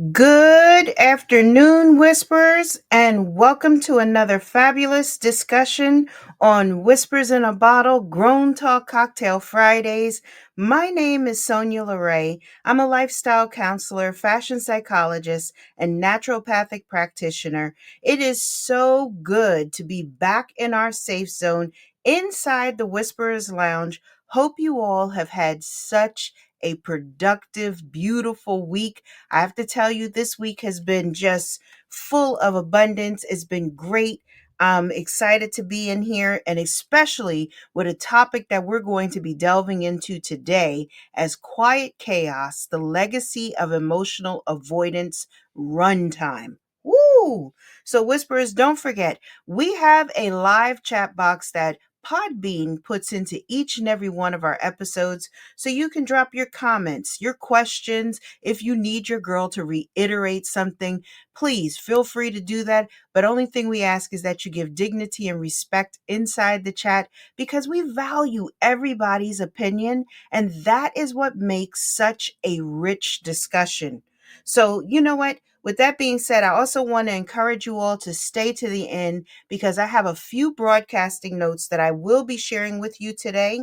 Good afternoon, Whispers, and welcome to another fabulous discussion on Whispers in a Bottle Grown Talk Cocktail Fridays. My name is Sonya LaRae. I'm a lifestyle counselor, fashion psychologist, and naturopathic practitioner. It is so good to be back in our safe zone inside the Whisperers Lounge. Hope you all have had such a productive, beautiful week. I have to tell you, this week has been just full of abundance. It's been great. I'm excited to be in here, and especially with a topic that we're going to be delving into today as quiet chaos, the legacy of emotional avoidance runtime. Woo! So, Whisperers, don't forget, we have a live chat box that Podbean puts into each and every one of our episodes so you can drop your comments, your questions. If you need your girl to reiterate something, please feel free to do that. But only thing we ask is that you give dignity and respect inside the chat because we value everybody's opinion. And that is what makes such a rich discussion. So, you know what? With that being said, I also want to encourage you all to stay to the end because I have a few broadcasting notes that I will be sharing with you today.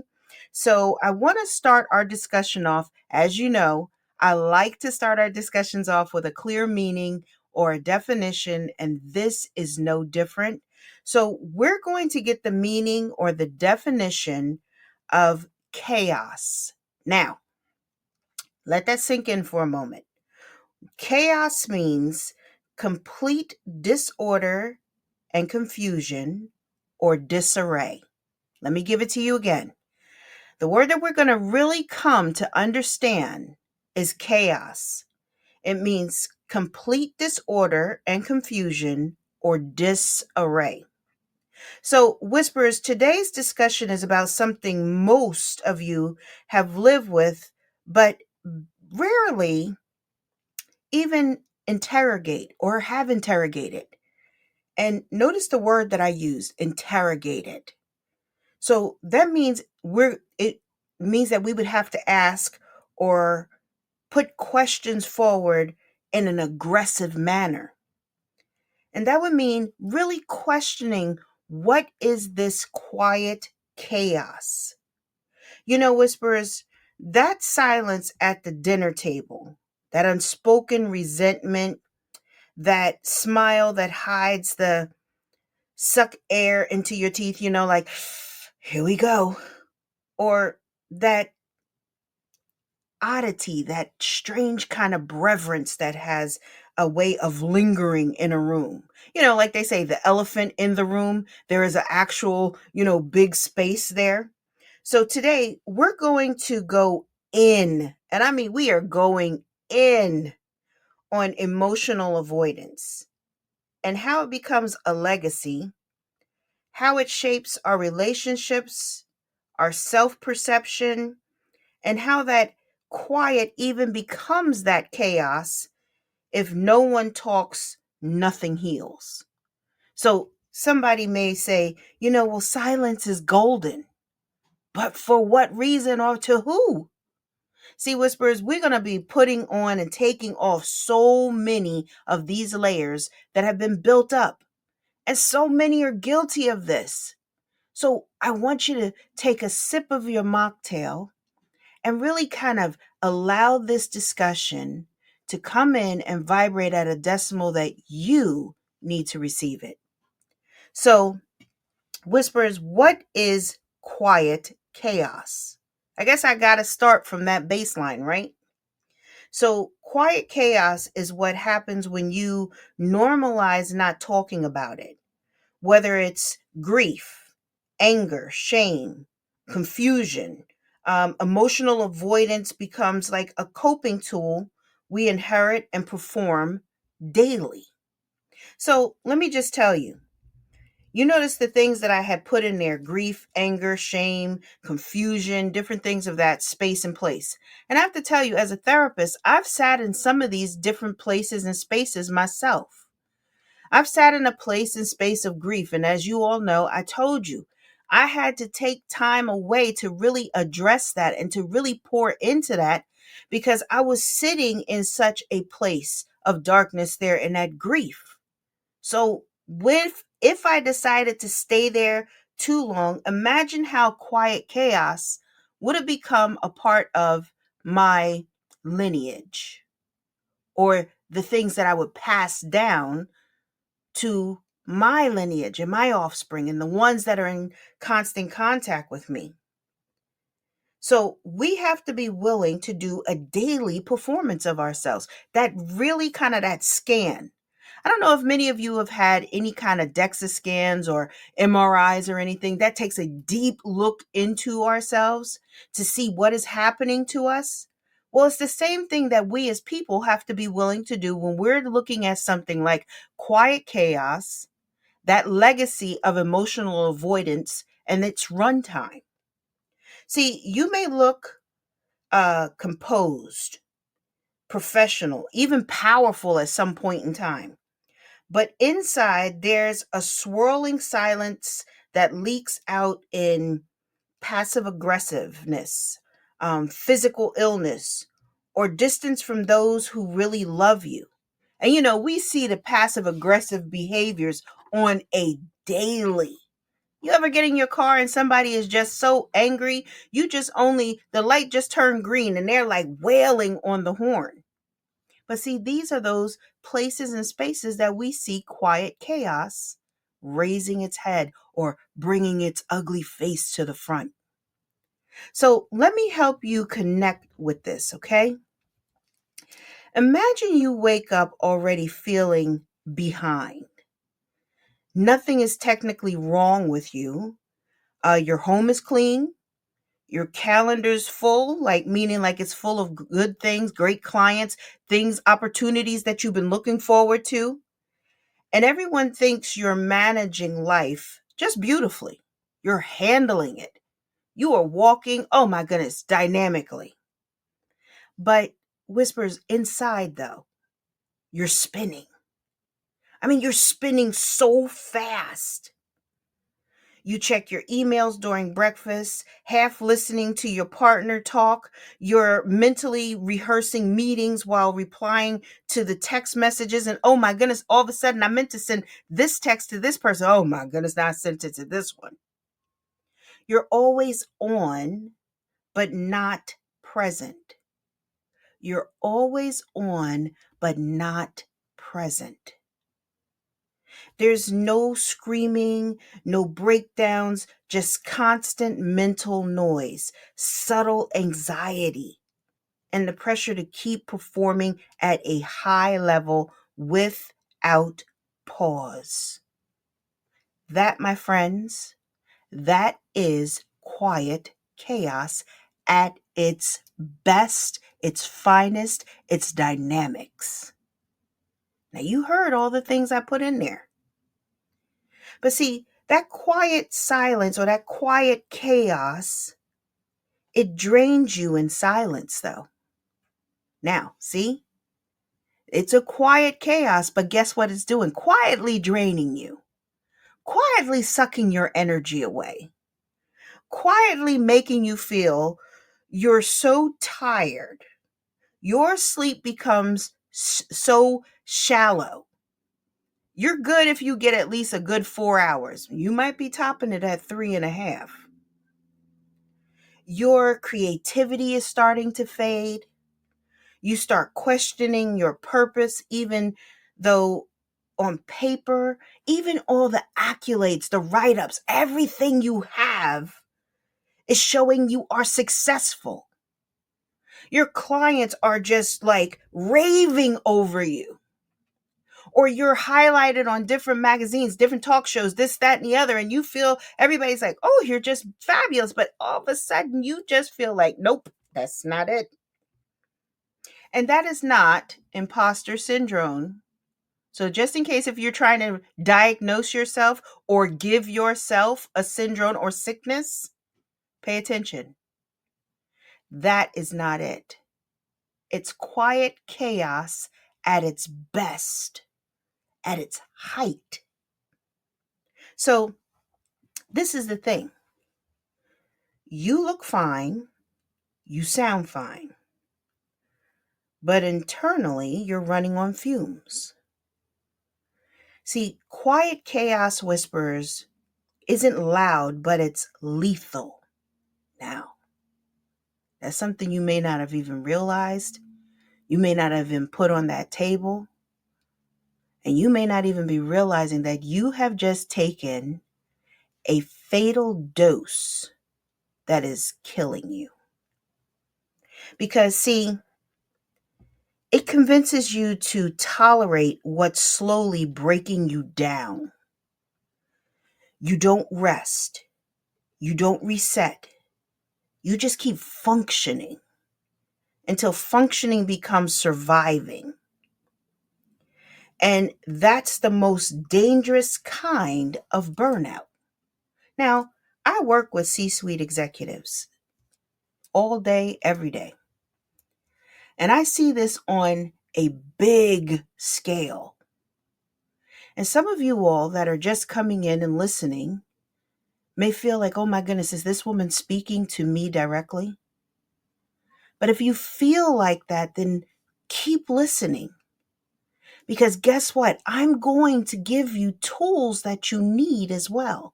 So I want to start our discussion off. As you know, I like to start our discussions off with a clear meaning or a definition, and this is no different. So we're going to get the meaning or the definition of chaos. Now, let that sink in for a moment. Chaos means complete disorder and confusion or disarray. Let me give it to you again. The word that we're going to really come to understand is chaos. It means complete disorder and confusion or disarray. So, Whisperers, today's discussion is about something most of you have lived with, but rarely even interrogate or have interrogated. And notice the word that I used, interrogated. So that means it means that we would have to ask or put questions forward in an aggressive manner. And that would mean really questioning, what is this quiet chaos? You know, Whisperers, that silence at the dinner table, that unspoken resentment, that smile that hides the suck air into your teeth, like, here we go. Or that oddity, that strange kind of reverence that has a way of lingering in a room. Like they say, the elephant in the room, there is an actual, big space there. So today we're going to go in, and I mean, we are going in on emotional avoidance and how it becomes a legacy, how it shapes our relationships, our self perception, and how that quiet even becomes that chaos. If no one talks, nothing heals. So somebody may say, well, silence is golden, but for what reason or to who? See, Whisperers, we're going to be putting on and taking off so many of these layers that have been built up, and so many are guilty of this. So I want you to take a sip of your mocktail and really kind of allow this discussion to come in and vibrate at a decimal that you need to receive it. So, Whispers, what is quiet chaos? I guess I got to start from that baseline, right? So, quiet chaos is what happens when you normalize not talking about it, whether it's grief, anger, shame, confusion. Emotional avoidance becomes like a coping tool we inherit and perform daily. So let me just tell you, you notice the things that I had put in there: grief, anger, shame, confusion, different things of that space and place. And I have to tell you, as a therapist, I've sat in some of these different places and spaces myself. I've sat in a place and space of grief. And as you all know, I told you, I had to take time away to really address that and to really pour into that because I was sitting in such a place of darkness there and that grief. So if I decided to stay there too long, imagine how quiet chaos would have become a part of my lineage, or the things that I would pass down to my lineage and my offspring and the ones that are in constant contact with me. So we have to be willing to do a daily performance of ourselves. That really kind of that scan. I don't know if many of you have had any kind of DEXA scans or MRIs or anything. That takes a deep look into ourselves to see what is happening to us. Well, it's the same thing that we as people have to be willing to do when we're looking at something like quiet chaos, that legacy of emotional avoidance, and its runtime. See, you may look composed, professional, even powerful at some point in time. But inside, there's a swirling silence that leaks out in passive aggressiveness, physical illness, or distance from those who really love you. And we see the passive aggressive behaviors on a daily. You ever get in your car and somebody is just so angry, the light just turned green and they're like wailing on the horn. But see, these are those places and spaces that we see quiet chaos raising its head or bringing its ugly face to the front. So let me help you connect with this, okay? Imagine you wake up already feeling behind. Nothing is technically wrong with you. Your home is clean. Your calendar's full, meaning it's full of good things, great clients, things, opportunities that you've been looking forward to. And everyone thinks you're managing life just beautifully. You're handling it. You are walking, oh my goodness, dynamically. But whispers inside, though, you're spinning. I mean, you're spinning so fast. You check your emails during breakfast, half listening to your partner talk. You're mentally rehearsing meetings while replying to the text messages. And oh my goodness, all of a sudden I meant to send this text to this person. Oh my goodness, now I sent it to this one. You're always on, but not present. You're always on, but not present. There's no screaming, no breakdowns, just constant mental noise, subtle anxiety, and the pressure to keep performing at a high level without pause. That, my friends, that is quiet chaos at its best, its finest, its dynamics. Now, you heard all the things I put in there. But see, that quiet silence or that quiet chaos, it drains you in silence, though. Now, see, it's a quiet chaos, but guess what it's doing? Quietly draining you, quietly sucking your energy away, quietly making you feel you're so tired. Your sleep becomes so shallow. You're good if you get at least a good 4 hours. You might be topping it at 3.5. Your creativity is starting to fade. You start questioning your purpose, even though on paper, even all the accolades, the write-ups, everything you have is showing you are successful. Your clients are just raving over you. Or you're highlighted on different magazines, different talk shows, this, that, and the other, and you feel everybody's like, oh, you're just fabulous. But all of a sudden, you just feel like, nope, that's not it. And that is not imposter syndrome. So just in case if you're trying to diagnose yourself or give yourself a syndrome or sickness, pay attention. That is not it. It's quiet chaos at its best, at its height. So this is the thing. You look fine. You sound fine. but internally you're running on fumes. See, quiet chaos whispers isn't loud, but it's lethal. Now, that's something you may not have even realized. You may not have been put on that table. And you may not even be realizing that you have just taken a fatal dose that is killing you. Because, see, it convinces you to tolerate what's slowly breaking you down. You don't rest. You don't reset. You just keep functioning until functioning becomes surviving. And that's the most dangerous kind of burnout. Now, I work with C-suite executives all day, every day. And I see this on a big scale. And some of you all that are just coming in and listening may feel like, oh my goodness, is this woman speaking to me directly? But if you feel like that, then keep listening. Because guess what? I'm going to give you tools that you need as well.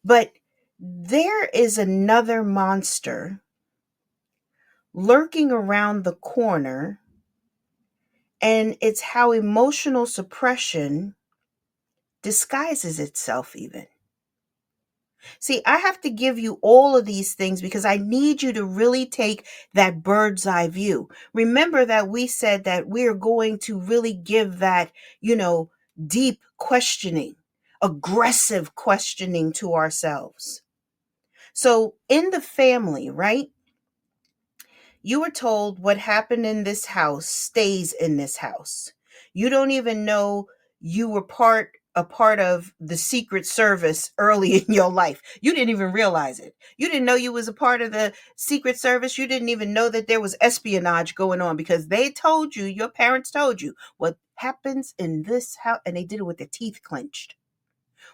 But there is another monster lurking around the corner, and it's how emotional suppression disguises itself even. See, I have to give you all of these things because I need you to really take that bird's eye view. Remember that we said that we're going to really give that, deep questioning, aggressive questioning to ourselves. So in the family, right? You were told what happened in this house stays in this house. You don't even know you were a part of the Secret Service early in your life. You didn't even realize it. You didn't know you was a part of the Secret Service. You didn't even know that there was espionage going on because they told you, your parents told you what happens in this house, and they did it with their teeth clenched.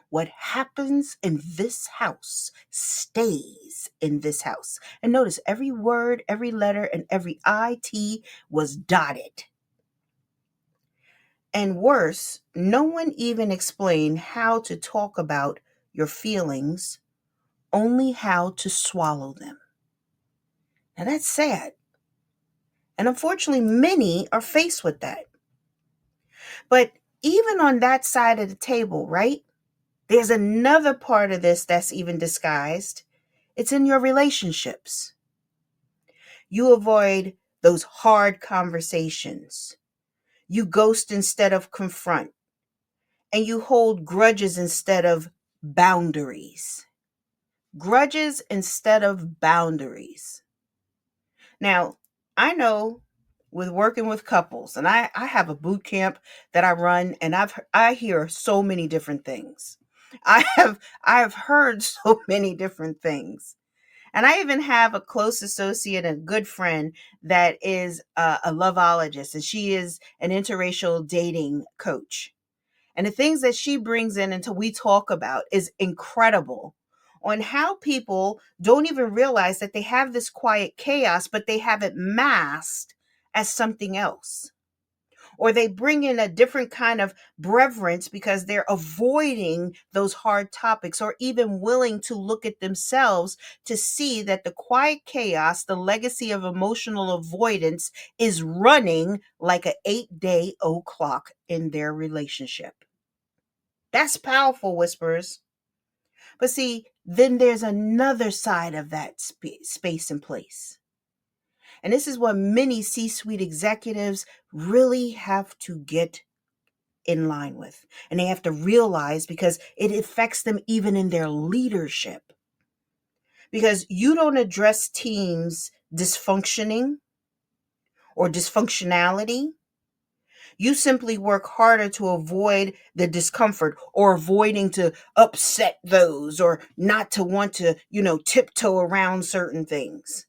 What happens in this house stays in this house. And notice every word, every letter, and every IT was dotted. And worse, no one even explained how to talk about your feelings, only how to swallow them. Now that's sad. And unfortunately, many are faced with that. But even on that side of the table, right? There's another part of this that's even disguised. It's in your relationships. You avoid those hard conversations. You ghost instead of confront. And you hold grudges instead of boundaries. Grudges instead of boundaries. Now, I know with working with couples, and I have a boot camp that I run, and I hear so many different things. I have heard so many different things. And I even have a close associate and good friend that is a loveologist, and she is an interracial dating coach. And the things that she brings in until we talk about is incredible on how people don't even realize that they have this quiet chaos, but they have it masked as something else. Or they bring in a different kind of reverence because they're avoiding those hard topics or even willing to look at themselves to see that the quiet chaos, the legacy of emotional avoidance is running like an 8-day clock in their relationship. That's powerful, whispers. But see, then there's another side of that space and place. And this is what many C-suite executives really have to get in line with. And they have to realize because it affects them even in their leadership. Because you don't address teams dysfunctioning or dysfunctionality. You simply work harder to avoid the discomfort or avoiding to upset those or not to want to, tiptoe around certain things.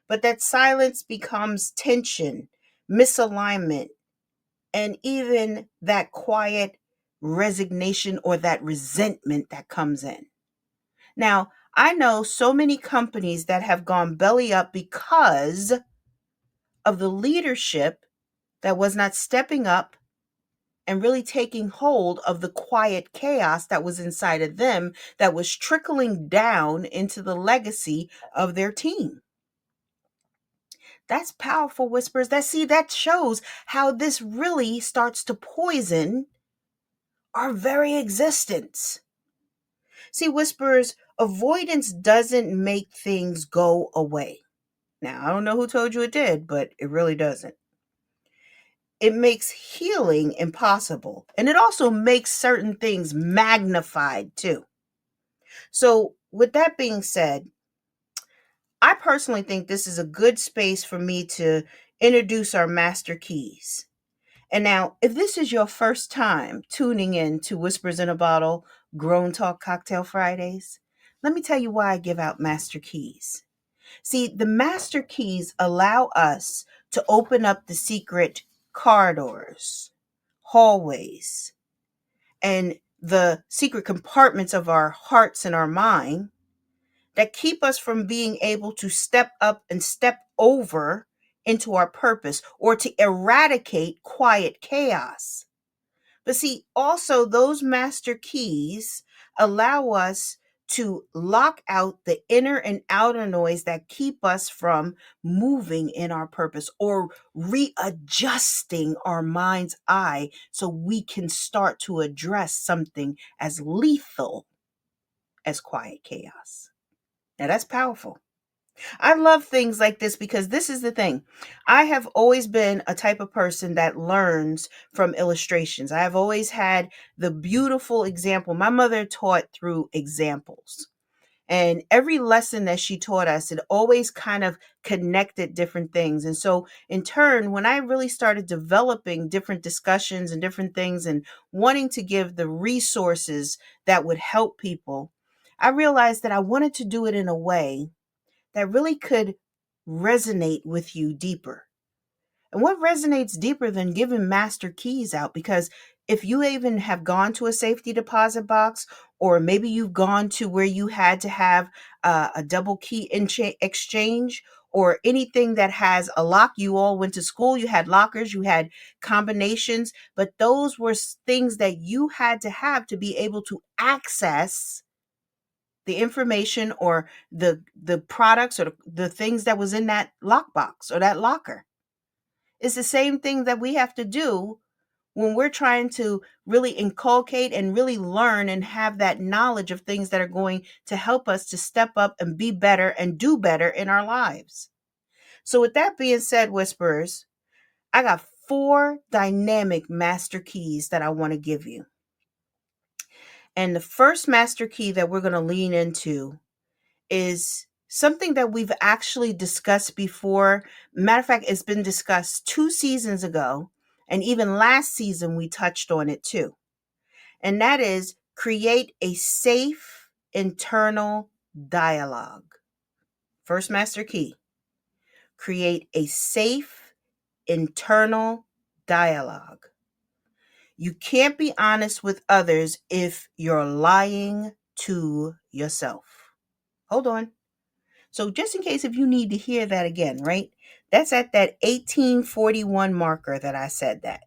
But that silence becomes tension, misalignment, and even that quiet resignation or that resentment that comes in. Now, I know so many companies that have gone belly up because of the leadership that was not stepping up and really taking hold of the quiet chaos that was inside of them that was trickling down into the legacy of their team. That's powerful, whispers. That shows how this really starts to poison our very existence. See, whispers, avoidance doesn't make things go away. Now, I don't know who told you it did, but it really doesn't. It makes healing impossible. And it also makes certain things magnified too. So, with that being said, I personally think this is a good space for me to introduce our master keys. And now, if this is your first time tuning in to Whispers in a Bottle Grown Talk Cocktail Fridays, let me tell you why I give out master keys. See, the master keys allow us to open up the secret corridors, hallways, and the secret compartments of our hearts and our mind that keep us from being able to step up and step over into our purpose or to eradicate quiet chaos. But see, also those master keys allow us to lock out the inner and outer noise that keep us from moving in our purpose or readjusting our mind's eye so we can start to address something as lethal as quiet chaos. Now that's powerful. I love things like this because this is the thing. I have always been a type of person that learns from illustrations. I have always had the beautiful example. My mother taught through examples. And every lesson that she taught us, it always kind of connected different things. And so, in turn, when I really started developing different discussions and different things and wanting to give the resources that would help people, I realized that I wanted to do it in a way that really could resonate with you deeper. And what resonates deeper than giving master keys out? Because if you even have gone to a safety deposit box, or maybe you've gone to where you had to have a double key exchange, or anything that has a lock, you all went to school, you had lockers, you had combinations, but those were things that you had to have to be able to access the information or the products or the things that was in that lockbox or that locker. It's the same thing that we have to do when we're trying to really inculcate and really learn and have that knowledge of things that are going to help us to step up and be better and do better in our lives. So with that being said, whisperers, I got 4 dynamic master keys that I want to give you. And the first master key that we're going to lean into is something that we've actually discussed before. Matter of fact, it's been discussed 2 seasons ago, and even last season we touched on it too. And that is create a safe internal dialogue. First master key, create a safe internal dialogue. You can't be honest with others if you're lying to yourself. Hold on. So just in case if you need to hear that again, right? That's at that 1841 marker that I said that.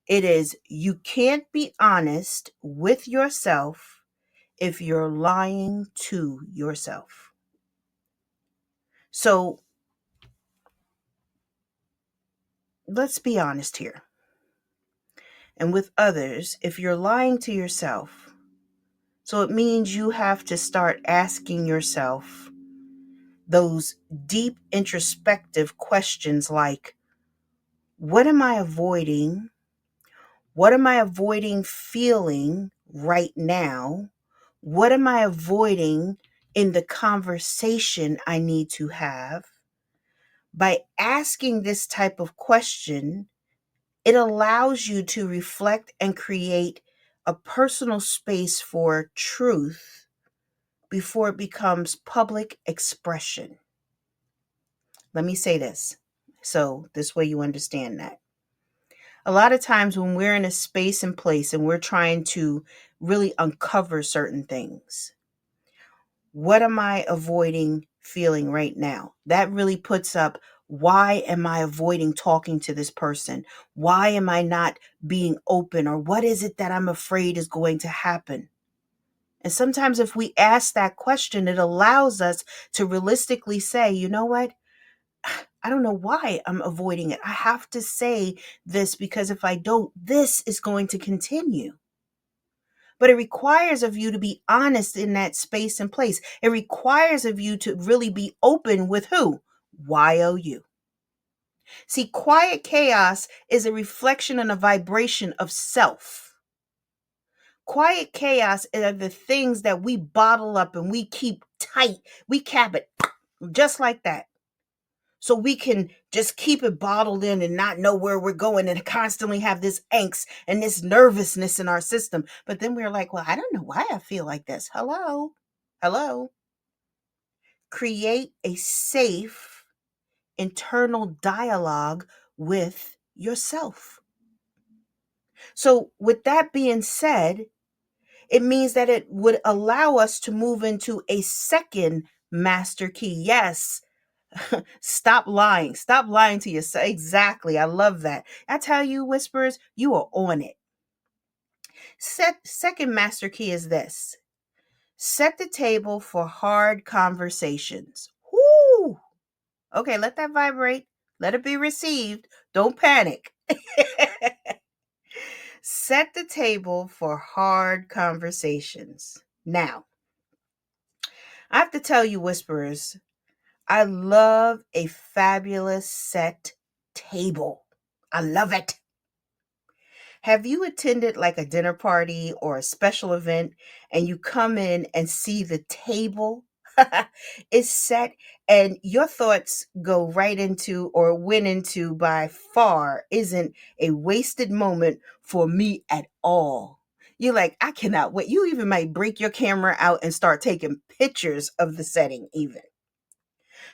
It is, you can't be honest with yourself if you're lying to yourself. So let's be honest here. And with others, if you're lying to yourself, so it means you have to start asking yourself those deep introspective questions like, what am I avoiding? What am I avoiding feeling right now? What am I avoiding in the conversation I need to have? By asking this type of question, it allows you to reflect and create a personal space for truth before it becomes public expression. Let me say this, so this way you understand that. A lot of times when we're in a space and place and we're trying to really uncover certain things, what am I avoiding feeling right now? That really puts up Why am I avoiding talking to this person? Why am I not being open? Or what is it that I'm afraid is going to happen? And sometimes if we ask that question, it allows us to realistically say, you know what? I don't know why I'm avoiding it. I have to say this because if I don't, this is going to continue. But it requires of you to be honest in that space and place. It requires of you to really be open with who? YOU. See, quiet chaos is a reflection and a vibration of self. Quiet chaos are the things that we bottle up and we keep tight. We cap it just like that. So we can just keep it bottled in and not know where we're going and constantly have this angst and this nervousness in our system. But then we're like, well, I don't know why I feel like this. Hello. Hello. Create a safe internal dialogue with yourself. So, with that being said, it means that it would allow us to move into a second master key. Yes, stop lying. Stop lying to yourself. Exactly. I love that. I tell you, whispers, you are on it. Second master key is this: set the table for hard conversations. Whoo! Okay, let that vibrate. Let it be received. Don't panic. Set the table for hard conversations. Now, I have to tell you, whisperers, I love a fabulous set table. I love it. Have you attended like a dinner party or a special event and you come in and see the table is set and your thoughts go right into or went into by far isn't a wasted moment for me at all. You're like, I cannot wait. You even might break your camera out and start taking pictures of the setting, even.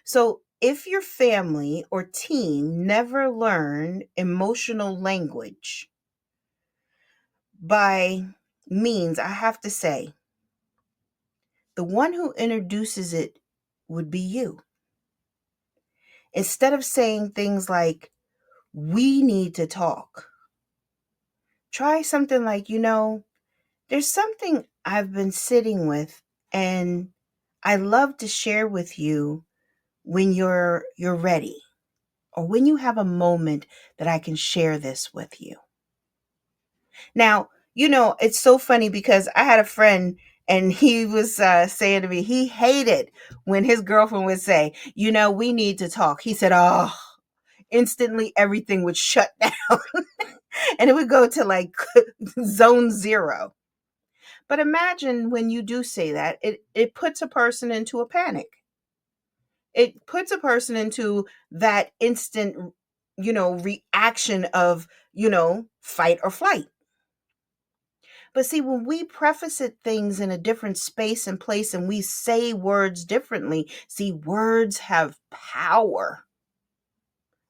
So, if your family or team never learn emotional language, by means, I have to say, the one who introduces it would be you. Instead of saying things like, we need to talk, try something like, there's something I've been sitting with and I love to share with you when you're ready or when you have a moment that I can share this with you. Now, it's so funny because I had a friend and he was saying to me, he hated when his girlfriend would say, we need to talk. He said, oh, instantly everything would shut down and it would go to like zone zero. But imagine when you do say that, it puts a person into a panic. It puts a person into that instant, reaction of, fight or flight. But see, when we preface it things in a different space and place and we say words differently, see, words have power.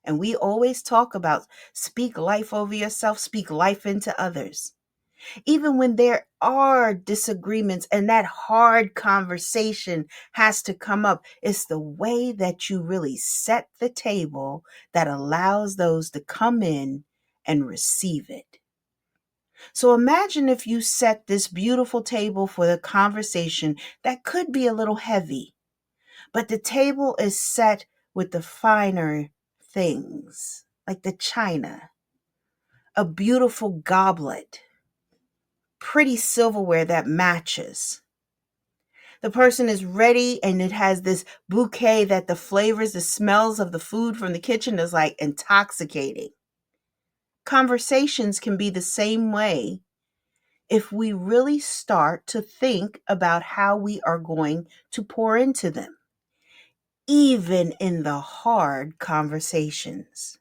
And we always talk about speak life over yourself, speak life into others. Even when there are disagreements and that hard conversation has to come up, it's the way that you really set the table that allows those to come in and receive it. So imagine if you set this beautiful table for the conversation that could be a little heavy, but the table is set with the finer things, like the china, a beautiful goblet, pretty silverware that matches. The person is ready and it has this bouquet that the flavors, the smells of the food from the kitchen is like intoxicating. Conversations can be the same way if we really start to think about how we are going to pour into them, even in the hard conversations.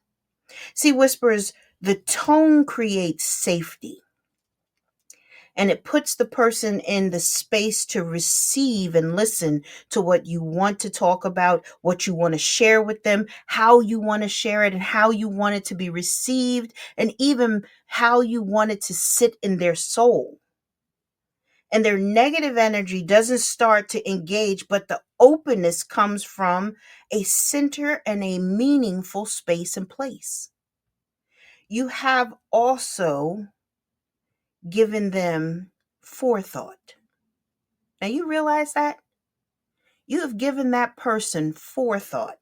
See, whispers, the tone creates safety and it puts the person in the space to receive and listen to what you want to talk about, what you want to share with them, how you want to share it, and how you want it to be received, and even how you want it to sit in their soul. And their negative energy doesn't start to engage, but the openness comes from a center and a meaningful space and place. You have also given them forethought. Now, you realize that? You have given that person forethought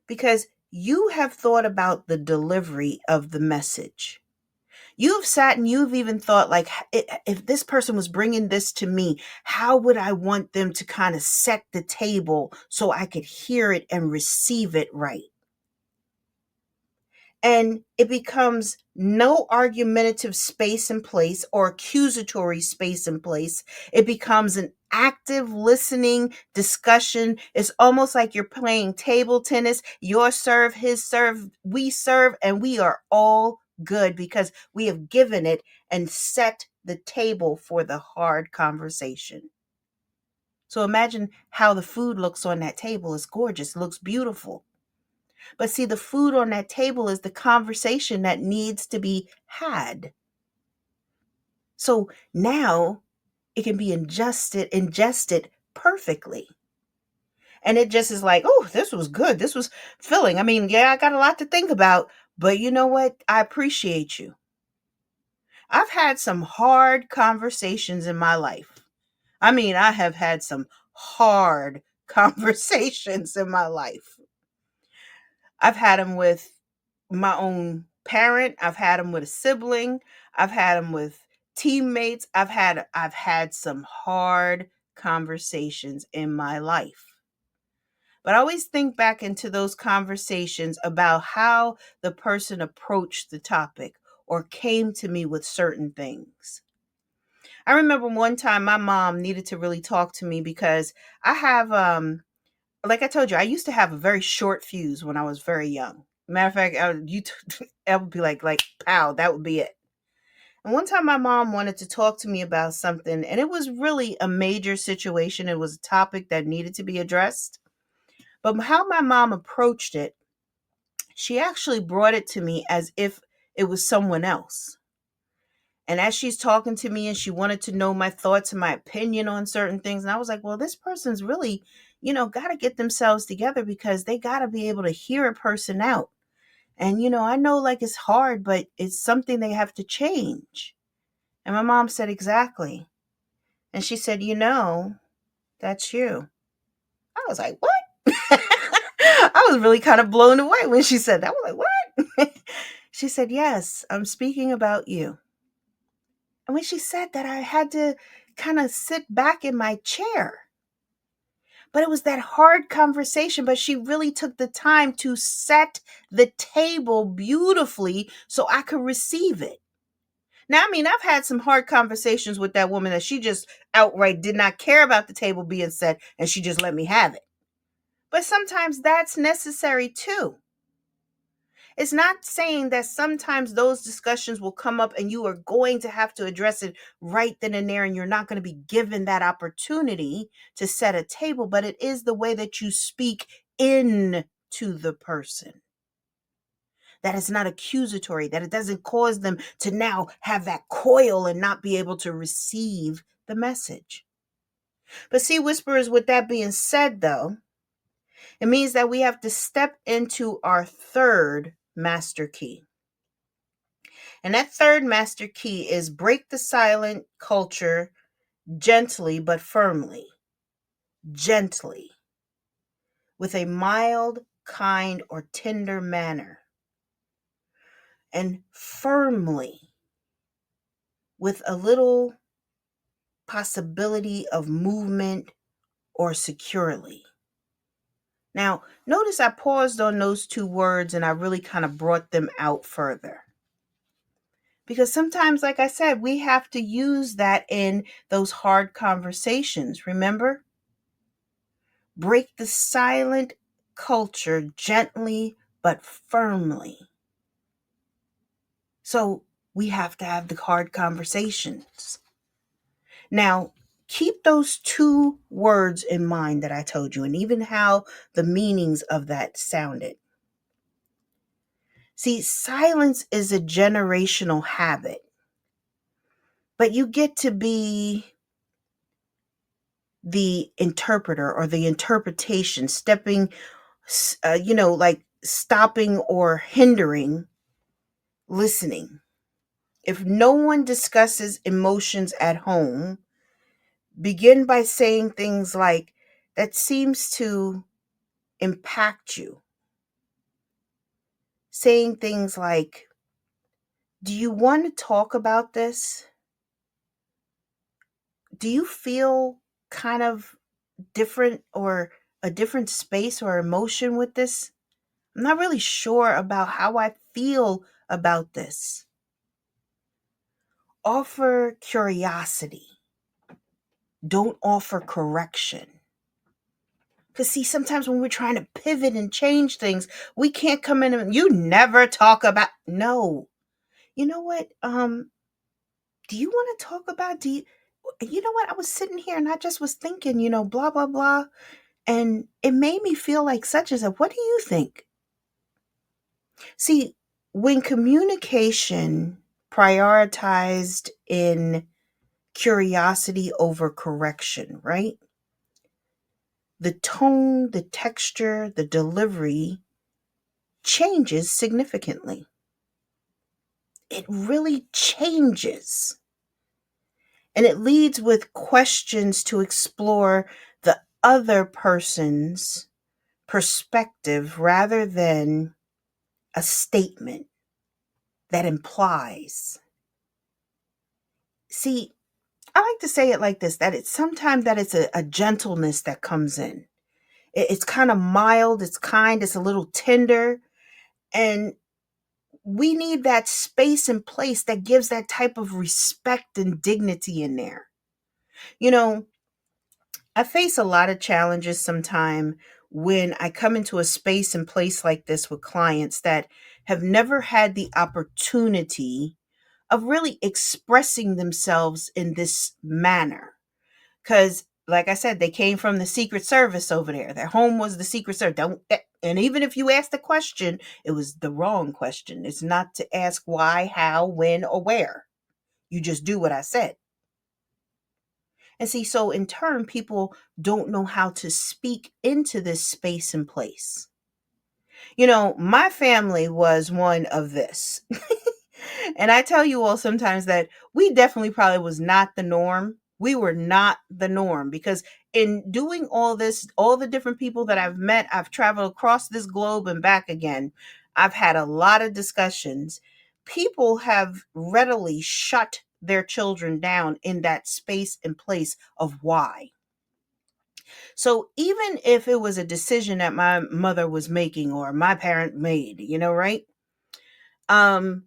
because you have thought about the delivery of the message. You've sat and you've even thought, like, if this person was bringing this to me, how would I want them to kind of set the table so I could hear it and receive it right? And it becomes no argumentative space and place or accusatory space and place. It becomes an active listening discussion. It's almost like you're playing table tennis. Your serve, his serve, we serve, and we are all good because we have given it and set the table for the hard conversation. So imagine how the food looks on that table. It's gorgeous, looks beautiful. But see, the food on that table is the conversation that needs to be had. So now it can be ingested perfectly. And it just is like, oh, this was good. This was filling. I mean, yeah, I got a lot to think about, but you know what? I appreciate you. I've had some hard conversations in my life. I mean, I have had some hard conversations in my life. I've had them with my own parent, I've had them with a sibling, I've had them with teammates. I've had some hard conversations in my life. But I always think back into those conversations about how the person approached the topic or came to me with certain things. I remember one time my mom needed to really talk to me because I have like I told you, I used to have a very short fuse when I was very young. Matter of fact, I would be like, pow, that would be it. And one time my mom wanted to talk to me about something, and it was really a major situation. It was a topic that needed to be addressed. But how my mom approached it, she actually brought it to me as if it was someone else. And as she's talking to me and she wanted to know my thoughts and my opinion on certain things, and I was like, well, this person's really, got to get themselves together because they got to be able to hear a person out. And, I know like it's hard, but it's something they have to change. And my mom said, exactly. And she said, that's you. I was like, what? I was really kind of blown away when she said that. I was like, what? She said, yes, I'm speaking about you. And when she said that, I had to kind of sit back in my chair. But it was that hard conversation, but she really took the time to set the table beautifully so I could receive it. Now, I mean, I've had some hard conversations with that woman that she just outright did not care about the table being set and she just let me have it. But sometimes that's necessary too. It's not saying that sometimes those discussions will come up and you are going to have to address it right then and there, and you're not going to be given that opportunity to set a table, but it is the way that you speak in to the person. That is not accusatory, that it doesn't cause them to now have that coil and not be able to receive the message. But see, whisperers, with that being said, though, it means that we have to step into our third master key. And that third master key is break the silent culture gently but firmly. Gently. With a mild, kind, or tender manner. And firmly. With a little possibility of movement or securely. Now, notice I paused on those two words and I really kind of brought them out further. Because sometimes, like I said, we have to use that in those hard conversations. Remember? Break the silent culture gently but firmly. So we have to have the hard conversations. Now, keep those two words in mind that I told you, and even how the meanings of that sounded. See, silence is a generational habit. but you get to be the interpreter or the interpretation, like stopping or hindering listening. If no one discusses emotions at home, begin by saying things like, that seems to impact you. Saying things like, do you want to talk about this? Do you feel kind of different or a different space or emotion with this? I'm not really sure about how I feel about this. Offer curiosity. Don't offer correction. Because, see, sometimes when we're trying to pivot and change things, we can't come in and you never talk about. No. You know what? Do you want to talk about? You know what? I was sitting here and I just was thinking, blah, blah, blah. And it made me feel like such as a, what do you think? See, when communication prioritized in curiosity over correction, right? The tone, the texture, the delivery changes significantly. It really changes. And it leads with questions to explore the other person's perspective rather than a statement that implies. See, I like to say it like this, that it's sometimes that it's a gentleness that comes in. It's kind of mild, it's kind, it's a little tender. And we need that space and place that gives that type of respect and dignity in there. You know, I face a lot of challenges sometime when I come into a space and place like this with clients that have never had the opportunity of really expressing themselves in this manner. Because, like I said, they came from the Secret Service over there. Their home was the Secret Service. And even if you asked the question, it was the wrong question. It's not to ask why, how, when, or where. You just do what I said. And see, so in turn, people don't know how to speak into this space and place. My family was one of this. And I tell you all sometimes that we definitely probably was not the norm. We were not the norm because in doing all this, all the different people that I've met, I've traveled across this globe and back again. I've had a lot of discussions. People have readily shut their children down in that space and place of why. So even if it was a decision that my mother was making or my parent made, right? Um,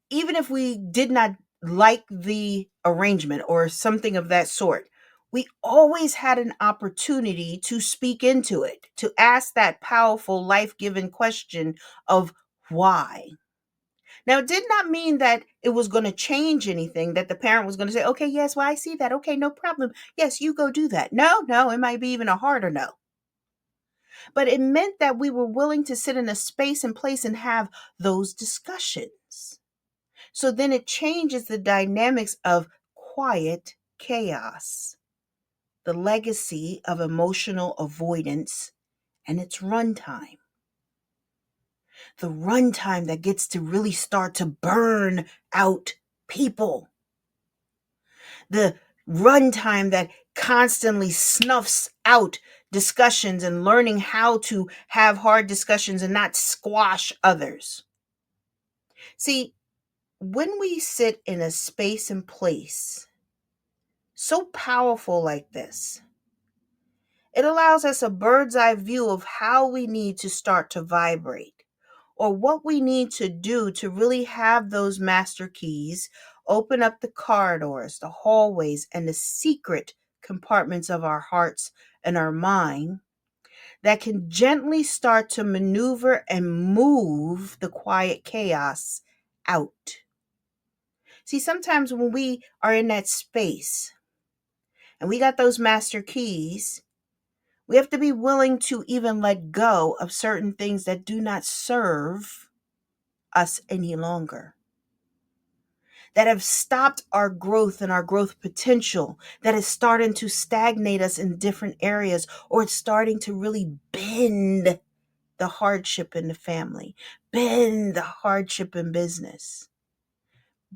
Even if we did not like the arrangement or something of that sort, we always had an opportunity to speak into it, to ask that powerful life-giving question of why. Now, it did not mean that it was going to change anything, that the parent was going to say, okay, yes, well, I see that. Okay, no problem. Yes, you go do that. No, no, it might be even a harder no. But it meant that we were willing to sit in a space and place and have those discussions. So then it changes the dynamics of quiet chaos, the legacy of emotional avoidance, and its runtime. The runtime that gets to really start to burn out people. The runtime that constantly snuffs out discussions and learning how to have hard discussions and not squash others. See, when we sit in a space and place so powerful like this, it allows us a bird's eye view of how we need to start to vibrate or what we need to do to really have those master keys open up the corridors, the hallways, and the secret compartments of our hearts and our mind that can gently start to maneuver and move the quiet chaos out. See, sometimes when we are in that space and we got those master keys, we have to be willing to even let go of certain things that do not serve us any longer. that have stopped our growth and our growth potential, that is starting to stagnate us in different areas, or it's starting to really bend the hardship in the family, bend the hardship in business,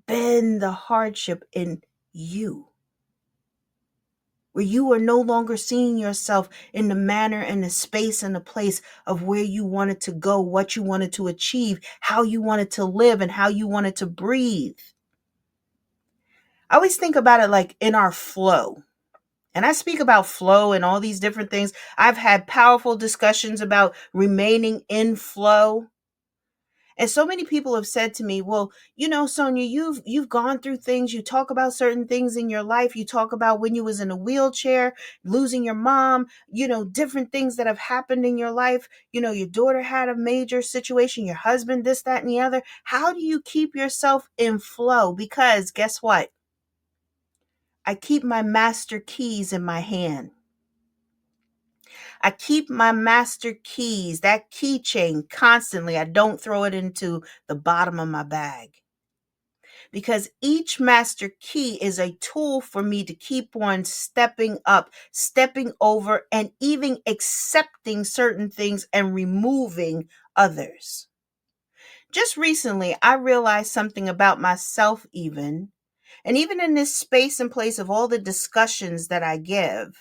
bend the hardship in you, where you are no longer seeing yourself in the manner and the space and the place of where you wanted to go, what you wanted to achieve, how you wanted to live, and how you wanted to breathe. I always think about it like in our flow. And I speak about flow and all these different things. I've had powerful discussions about remaining in flow. And so many people have said to me, well, Sonya, you've gone through things. You talk about certain things in your life. You talk about when you was in a wheelchair, losing your mom, different things that have happened in your life. Your daughter had a major situation, your husband, this, that, and the other. How do you keep yourself in flow? Because guess what? I keep my master keys in my hand. I keep my master keys, that keychain, constantly. I don't throw it into the bottom of my bag, because each master key is a tool for me to keep on stepping up, stepping over, and even accepting certain things and removing others. Just recently, I realized something about myself, and even in this space and place of all the discussions that I give.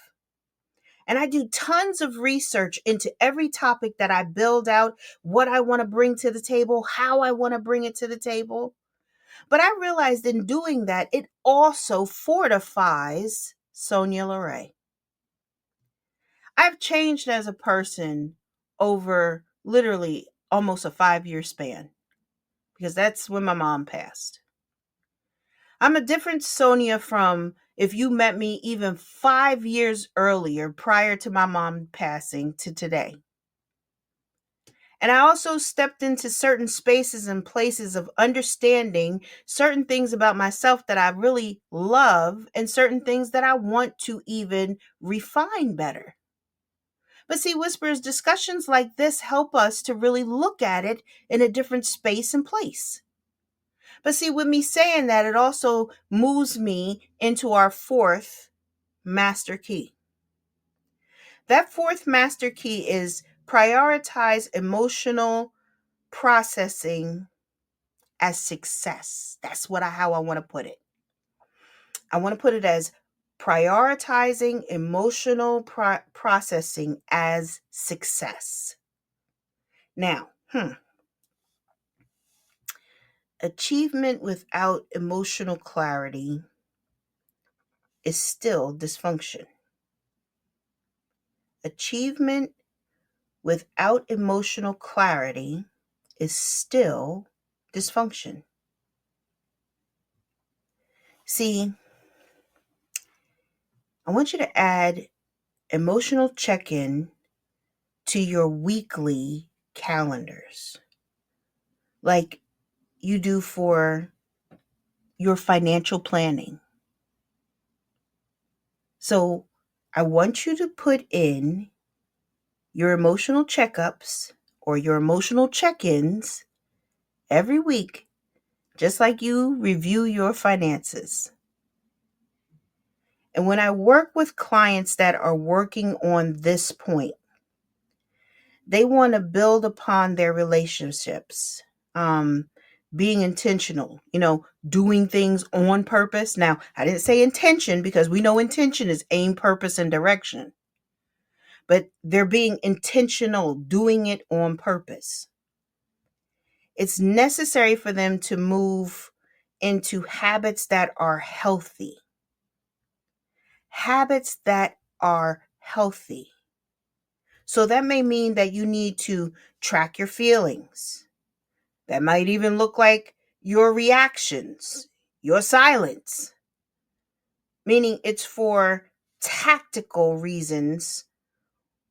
And I do tons of research into every topic that I build out, what I want to bring to the table, how I want to bring it to the table. But I realized in doing that, it also fortifies Sonya LaRae. I've changed as a person over literally almost a 5-year span, because that's when my mom passed. I'm a different Sonya from if you met me even 5 years earlier, prior to my mom passing, to today. And I also stepped into certain spaces and places of understanding certain things about myself that I really love, and certain things that I want to even refine better. But see, Whispers, discussions like this help us to really look at it in a different space and place. But see, with me saying that, it also moves me into our fourth master key. That fourth master key is prioritize emotional processing as success. That's how I want to put it. I want to put it as prioritizing emotional processing as success. Now, achievement without emotional clarity is still dysfunction. Achievement without emotional clarity is still dysfunction. See, I want you to add emotional check-in to your weekly calendars, like you do for your financial planning. So I want you to put in your emotional checkups or your emotional check-ins every week, just like you review your finances. And when I work with clients that are working on this point, they want to build upon their relationships, being intentional, doing things on purpose. Now, I didn't say intention, because we know intention is aim, purpose, and direction. But they're being intentional, doing it on purpose. It's necessary for them to move into habits that are healthy. Habits that are healthy. So that may mean that you need to track your feelings. That might even look like your reactions, your silence, meaning it's for tactical reasons,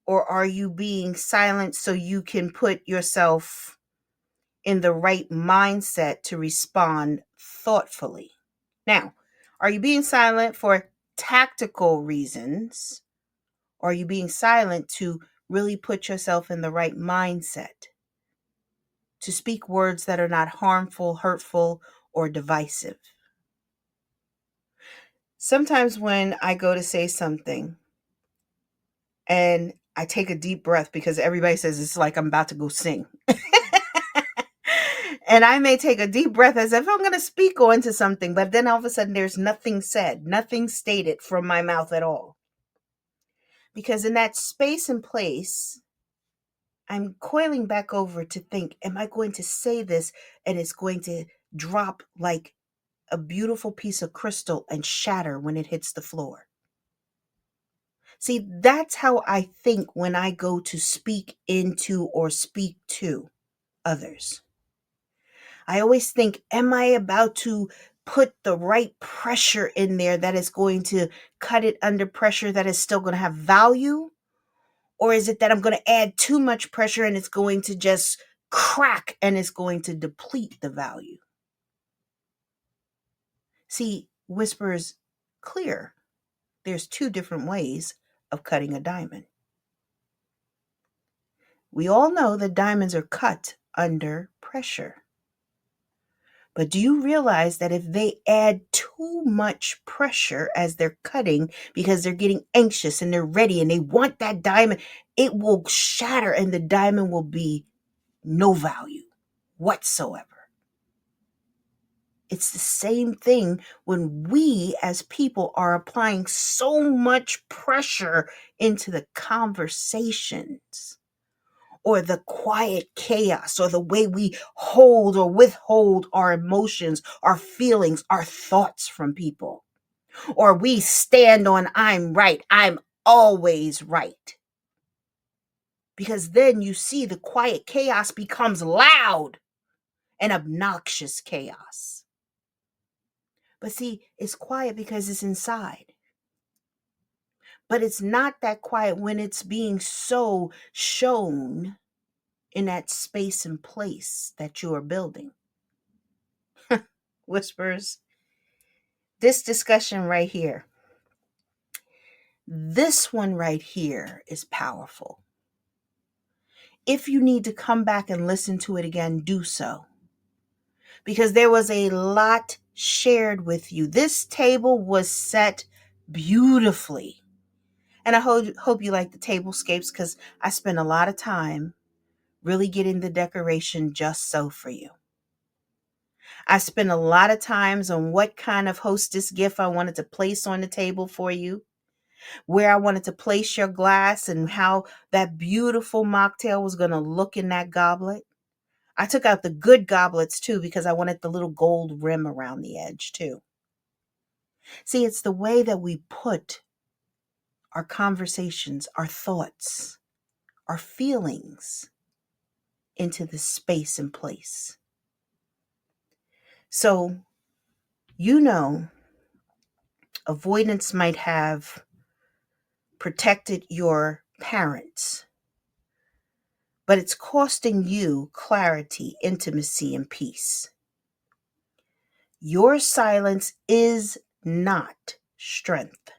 or are you being silent so you can put yourself in the right mindset to respond thoughtfully? Now, are you being silent for tactical reasons, or are you being silent to really put yourself in the right mindset to speak words that are not harmful, hurtful, or divisive? Sometimes when I go to say something and I take a deep breath because everybody says it's like I'm about to go sing. And I may take a deep breath as if I'm going to speak on to something, but then all of a sudden there's nothing said, nothing stated from my mouth at all. Because in that space and place, I'm coiling back over to think, am I going to say this and it's going to drop like a beautiful piece of crystal and shatter when it hits the floor? See, that's how I think when I go to speak into or speak to others. I always think, am I about to put the right pressure in there that is going to cut it under pressure that is still going to have value? Or is it that I'm going to add too much pressure and it's going to just crack and it's going to deplete the value? See, whisper is clear. There's two different ways of cutting a diamond. We all know that diamonds are cut under pressure. But do you realize that if they add too much pressure as they're cutting because they're getting anxious and they're ready and they want that diamond, it will shatter and the diamond will be no value whatsoever. It's the same thing when we as people are applying so much pressure into the conversations or the quiet chaos or the way we hold or withhold our emotions, our feelings, our thoughts from people. Or we stand on I'm right, I'm always right. Because then you see the quiet chaos becomes loud and obnoxious chaos. But see, it's quiet because it's inside. But it's not that quiet when it's being so shown in that space and place that you are building. Whispers, this discussion right here, this one right here is powerful. If you need to come back and listen to it again, do so. Because there was a lot shared with you. This table was set beautifully. And I hope you like the tablescapes because I spent a lot of time really getting the decoration just so for you. I spent a lot of times on what kind of hostess gift I wanted to place on the table for you, where I wanted to place your glass and how that beautiful mocktail was going to look in that goblet. I took out the good goblets too because I wanted the little gold rim around the edge too. See, it's the way that we put our conversations, our thoughts, our feelings into the space and place. So, avoidance might have protected your parents, but it's costing you clarity, intimacy, and peace. Your silence is not strength.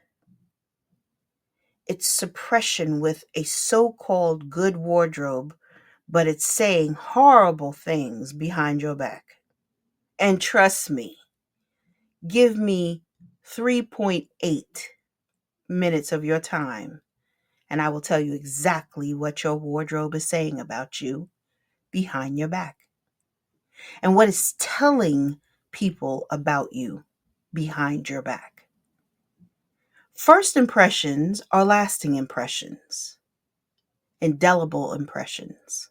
It's suppression with a so-called good wardrobe, but it's saying horrible things behind your back. And trust me, give me 3.8 minutes of your time, and I will tell you exactly what your wardrobe is saying about you behind your back and what it's telling people about you behind your back. First impressions are lasting impressions, indelible impressions.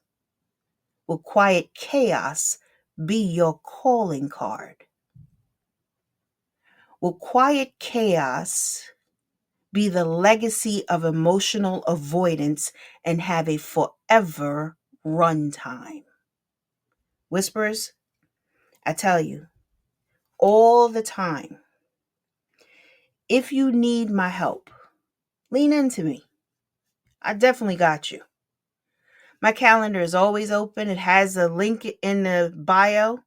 Will quiet chaos be your calling card? Will quiet chaos be the legacy of emotional avoidance and have a forever runtime? Whispers, I tell you, all the time, if you need my help, lean into me. I definitely got you. My calendar is always open. It has a link in the bio.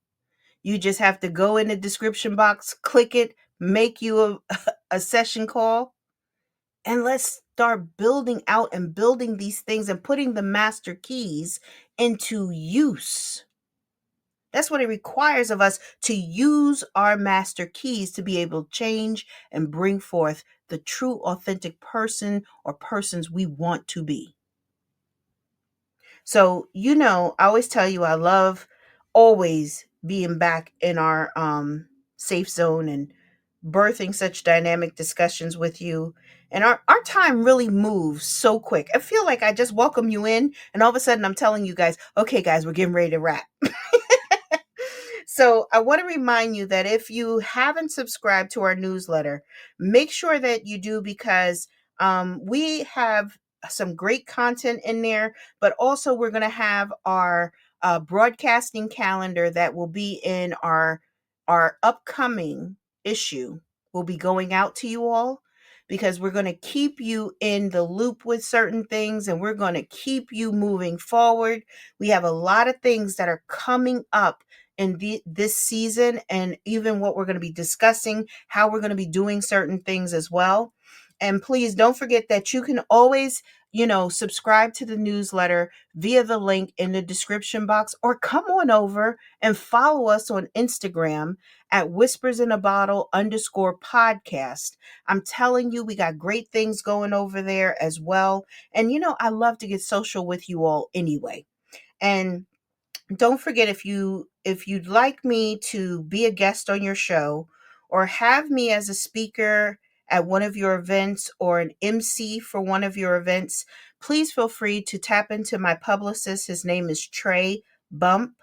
You just have to go in the description box, click it, make you a session call, and let's start building out and building these things and putting the master keys into use. That's what it requires of us, to use our master keys to be able to change and bring forth the true, authentic person or persons we want to be. So, I always tell you I love always being back in our safe zone and birthing such dynamic discussions with you. And our time really moves so quick. I feel like I just welcome you in, and all of a sudden I'm telling you guys, okay, guys, we're getting ready to wrap. So I want to remind you that if you haven't subscribed to our newsletter, make sure that you do, because we have some great content in there, but also we're going to have our broadcasting calendar that will be in our upcoming issue. Will be going out to you all, because we're going to keep you in the loop with certain things, and we're going to keep you moving forward. We have a lot of things that are coming up in this season, and even what we're going to be discussing, how we're going to be doing certain things as well. And please don't forget that you can always, subscribe to the newsletter via the link in the description box, or come on over and follow us on Instagram at whispers in a bottle_podcast. I'm telling you, we got great things going over there as well. And I love to get social with you all anyway. And don't forget, if you'd like me to be a guest on your show, or have me as a speaker at one of your events, or an MC for one of your events, please feel free to tap into my publicist. His name is Trey Bump,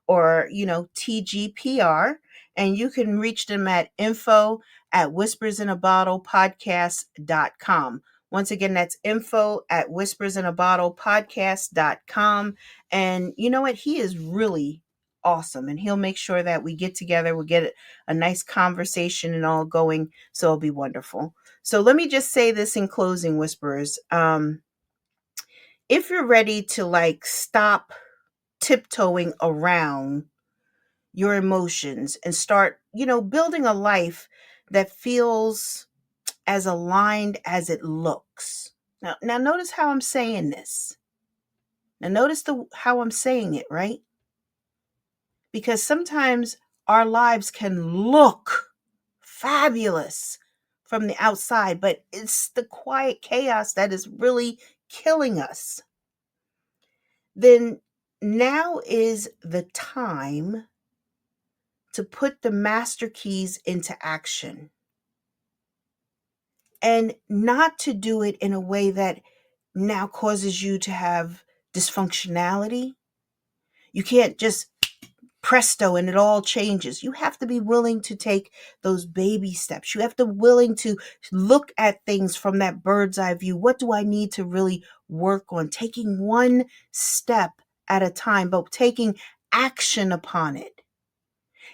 or TGPR, and you can reach them at info@whispersinabottlepodcast.com. Once again, that's info@whispersinabottlepodcast.com. And you know what? He is really awesome. And he'll make sure that we get together, we'll get a nice conversation and all going. So it'll be wonderful. So let me just say this in closing, Whisperers. If you're ready to stop tiptoeing around your emotions and start, building a life that feels as aligned as it looks. Now notice how I'm saying this. Now notice how I'm saying it, right? Because sometimes our lives can look fabulous from the outside, but it's the quiet chaos that is really killing us. Then now is the time to put the master keys into action, and not to do it in a way that now causes you to have dysfunctionality. You can't just presto and it all changes. You have to be willing to take those baby steps. You have to willing to look at things from that bird's eye view. What do I need to really work on? Taking one step at a time, but taking action upon it.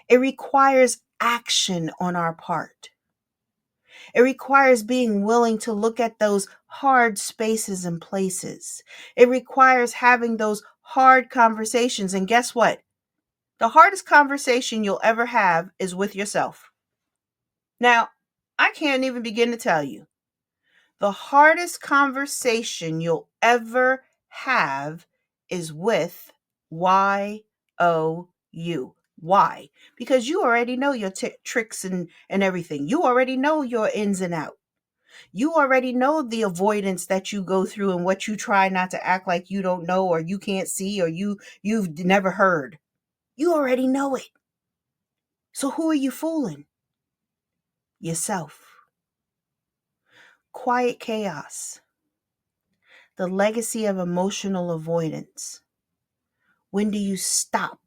It requires action on our part. It requires being willing to look at those hard spaces and places. It requires having those hard conversations. And guess what? The hardest conversation you'll ever have is with yourself. Now, I can't even begin to tell you. The hardest conversation you'll ever have is with YOU. Why? Because you already know your tricks and everything. You already know your ins and outs. You already know the avoidance that you go through, and what you try not to act like you don't know, or you can't see, or you've never heard. You already know it. So who are you fooling? Yourself. Quiet chaos. The legacy of emotional avoidance. When do you stop?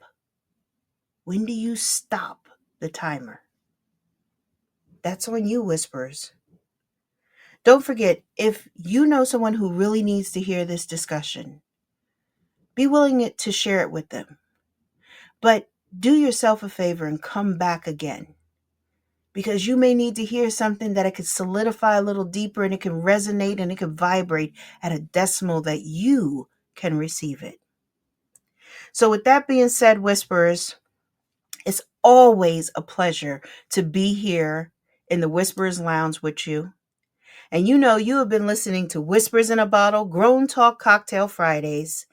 When do you stop the timer? That's on you, Whispers. Don't forget, if you know someone who really needs to hear this discussion, be willing to share it with them. But do yourself a favor and come back again, because you may need to hear something that it could solidify a little deeper, and it can resonate and it can vibrate at a decimal that you can receive it. So with that being said, Whisperers, it's always a pleasure to be here in the Whisperers Lounge with you. And you have been listening to Whispers in a Bottle, Grown Talk Cocktail Fridays,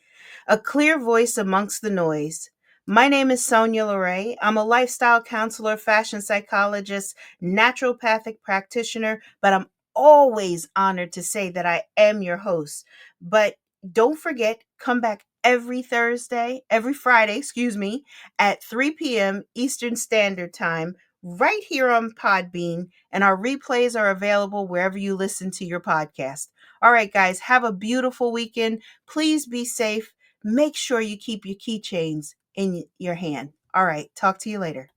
a clear voice amongst the noise. My name is Sonya LaRae. I'm a lifestyle counselor, fashion psychologist, naturopathic practitioner, but I'm always honored to say that I am your host. But don't forget, come back every Friday, at 3 p.m. Eastern Standard Time, right here on Podbean, and our replays are available wherever you listen to your podcast. All right, guys, have a beautiful weekend. Please be safe. Make sure you keep your keychains in your hand. All right, talk to you later.